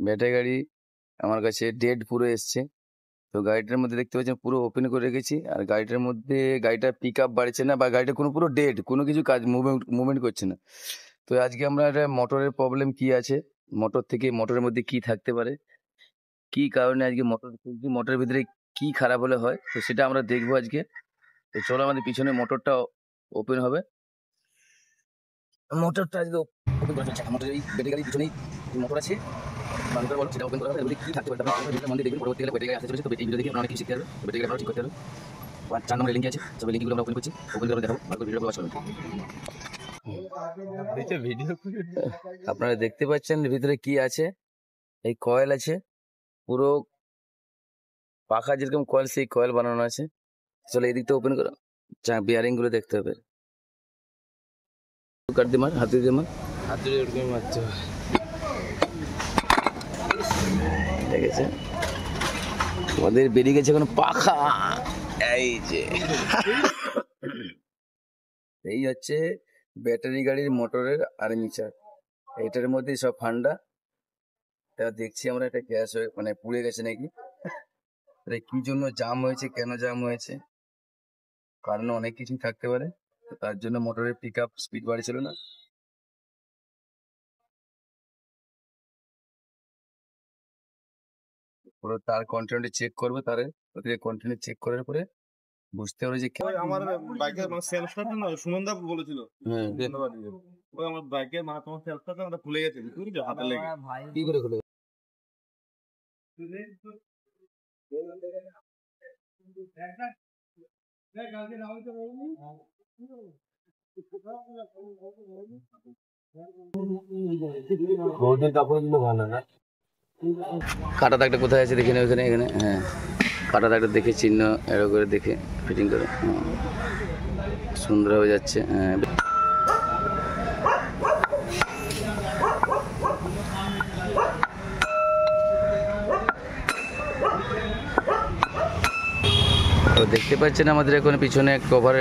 Battery গাড়ি আমার কাছে ডেড পুরো এসছে। তো গাড়িটার মধ্যে দেখতে পাচ্ছেন পুরো ওপেন করে রেখেছি। আর গাড়িটার মধ্যে গাড়িটার পিক আপ বাড়ছে না, বা গাড়িটা পুরো ডেড, কোনো কিছু কাজ মুভমেন্ট করছে না। তো আজকে আমরা একটা মোটরের প্রবলেম কি আছে, মোটরের মধ্যে কি থাকতে পারে, কি কারণে আজকে মোটরের ভিতরে কি খারাপ হলে হয়, তো সেটা আমরা দেখবো আজকে। তো চলো আমাদের পিছনে মোটরটা ওপেন হবে। মোটরটা আজকে ওপেন করা চলছে। মোটরের এই ব্যাটারি গাড়ির পিছনেই মোটর আছে, মোটর বলো, সেটা ওপেন করা হবে। কি থাকতে পারে আপনারা মধ্যে দেখবেন, পরবর্তীকালে ব্যাটারি গাড়ি আসতে চলেছে। তো এই ভিডিও দেখে আপনারা অনেক কিছু শিখতে পারবেন, ব্যাটারি গাড়ি ঠিক করতে হবে। 4 নম্বরের লিঙ্ক আছে, সব লিঙ্কগুলো আমরা ওপেন করছি, ওপেন করে দেখাবো, তারপর ভিডিও ওয়াচ করবেন। আপনারা দেখতে পাচ্ছেন ভিতরে কি আছে। এই কয়েল আছে, পুরো পাখা যেরকম কয়েল, সেই কয়েল বানানো আছে। চলো এই দিকটা ওপেন করো, বিয়ারিং গুলো দেখতে হবে। কাট দিয়ে মার, হাতে দিয়ে মার, হাতে দিয়ে মারতে হবে। ঠিক আছে, আমাদের বেরিয়ে গেছে এখন পাখা। এই যে এই হচ্ছে ব্যাটারি গাড়ির মোটরের আর্মিচার। এটার মধ্যে সব ফান্ডা। তা দেখছি আমরা একটা গ্যাস মানে পুড়ে গেছে নাকি। কি জন্য জাম হয়েছে, কেন জাম হয়েছে, কারণ অনেক কিছু থাকতে পারে। তো তার জন্য মোটরের পিক আপ স্পিড বাড়ছিল না। পুরো তার কন্টিনিউটি চেক করবে, তারে কন্টিনিউ চেক করার পরে বুঝতে হবে যে আমার বাইকের মানে সেলফটা না সুমনদা বলেছিল। ওই আমার বাইকের মানে তোমার সেলফটা না খুলে গেছে, বুঝলি, হাতে লেগে। কি করে খুলে কাটা দাগটা কোথায় আছে দেখে ওখানে, এখানে হ্যাঁ কাটা দাগটা দেখে চিহ্ন এরো করে দেখে ফিটিং করে সুন্দর হয়ে যাচ্ছে। হ্যাঁ তো দেখতে পাচ্ছেন আমাদের এখন পিছনে একটা কভার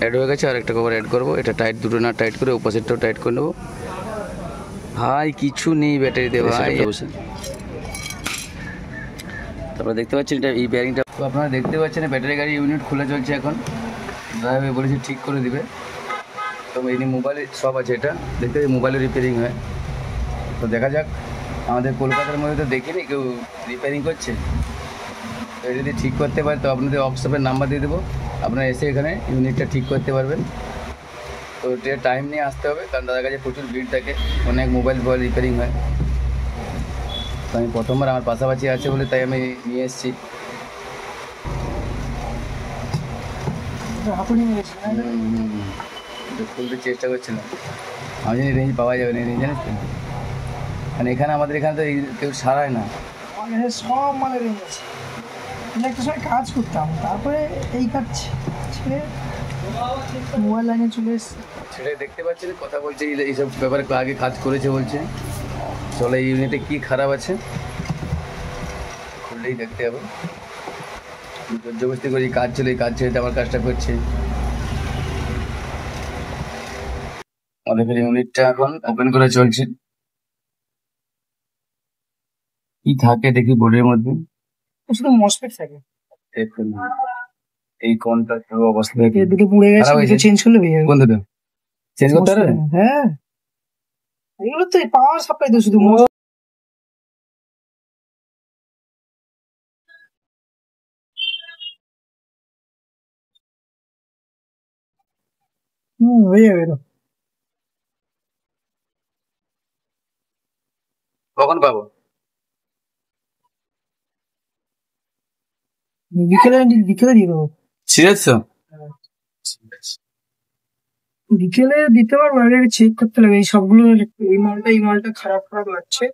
অ্যাড হয়ে গেছে, আর একটা কভার অ্যাড করবো। এটা টাইট, দুটো না টাইট করে অপোজিটটাও টাইট করে নেবো। ভাই কিছু নেই ব্যাটারিতে ভাই। তারপরে দেখতে পাচ্ছেন এটা এই ব্যারিংটা, তো আপনারা দেখতে পাচ্ছেন ব্যাটারি গাড়ি ইউনিট খুলে চলছে এখন। ড্রাইভার বলেছে ঠিক করে দিবে। তো এই মোবাইলে সব আছে, এটা দেখতে মোবাইলে রিপেয়ারিং হয়। তো দেখা যাক, আমাদের কলকাতার মধ্যে তো দেখিনি কেউ রিপেয়ারিং করছে। তো যদি ঠিক করতে পারে তো আপনাদের ওয়ার্কশপের নাম্বার দিয়ে দেবো, আপনারা এসে এখানে ইউনিটটা ঠিক করতে পারবেন। তো এটা টাইম নিয়ে আসতে হবে, কারণ দাদার কাছে প্রচুর ভিড় থাকে, অনেক মোবাইল রিপেয়ারিং হয়। তো আমি প্রথমবার আমার পাশাপাশি আছে বলে তাই আমি নিয়ে এসেছি। খুলতে চেষ্টা করছিলাম, আমি জানি রেঞ্জ পাওয়া যাবে না, রেঞ্জ জানিস তো। কারণ এখানে আমাদের এখানে তো কেউ সারায় না, সব মানে রেঞ্জ আছে। একটা সময় কাজ করতাম, তারপরে এই কাজ ছেড়ে মোবাইল লাইনে চলে এসেছি। সেটাই দেখতে পাচ্ছেন, কথা বলছে এইসব ব্যাপারে আগে কাজ করেছে বলছে। চলে এই ইউনিটে কী খারাপ আছে খুললেই দেখতে হবে। জবরদস্তি করে কাজ ছিল, এই কাজ ছেড়ে আমার কাজটা করছে। আমাদের ইউনিটটা এখন ওপেন করে চলছে। কি থাকে দেখি বোর্ডের মধ্যে, শুধু মসফেট থাকে। দেখুন এই কোনটা অবস্থা, দুটো পুড়ে গেছে, চেঞ্জ করলে হয়ে যাবে। কোন দুটো চেঞ্জ করতে হবে? হ্যাঁ, এগুলো তো পাওয়ার সাপ্লাই তো শুধু। হয়ে যাবে। কখন পাবো? বিকেলে দিয়ে দেবো। সিরিয়াস তো? বিকেলে দিতে পারবো, আগে চেক করতে লাগবে এই সবগুলো। এই মালটা খারাপ লাগছে।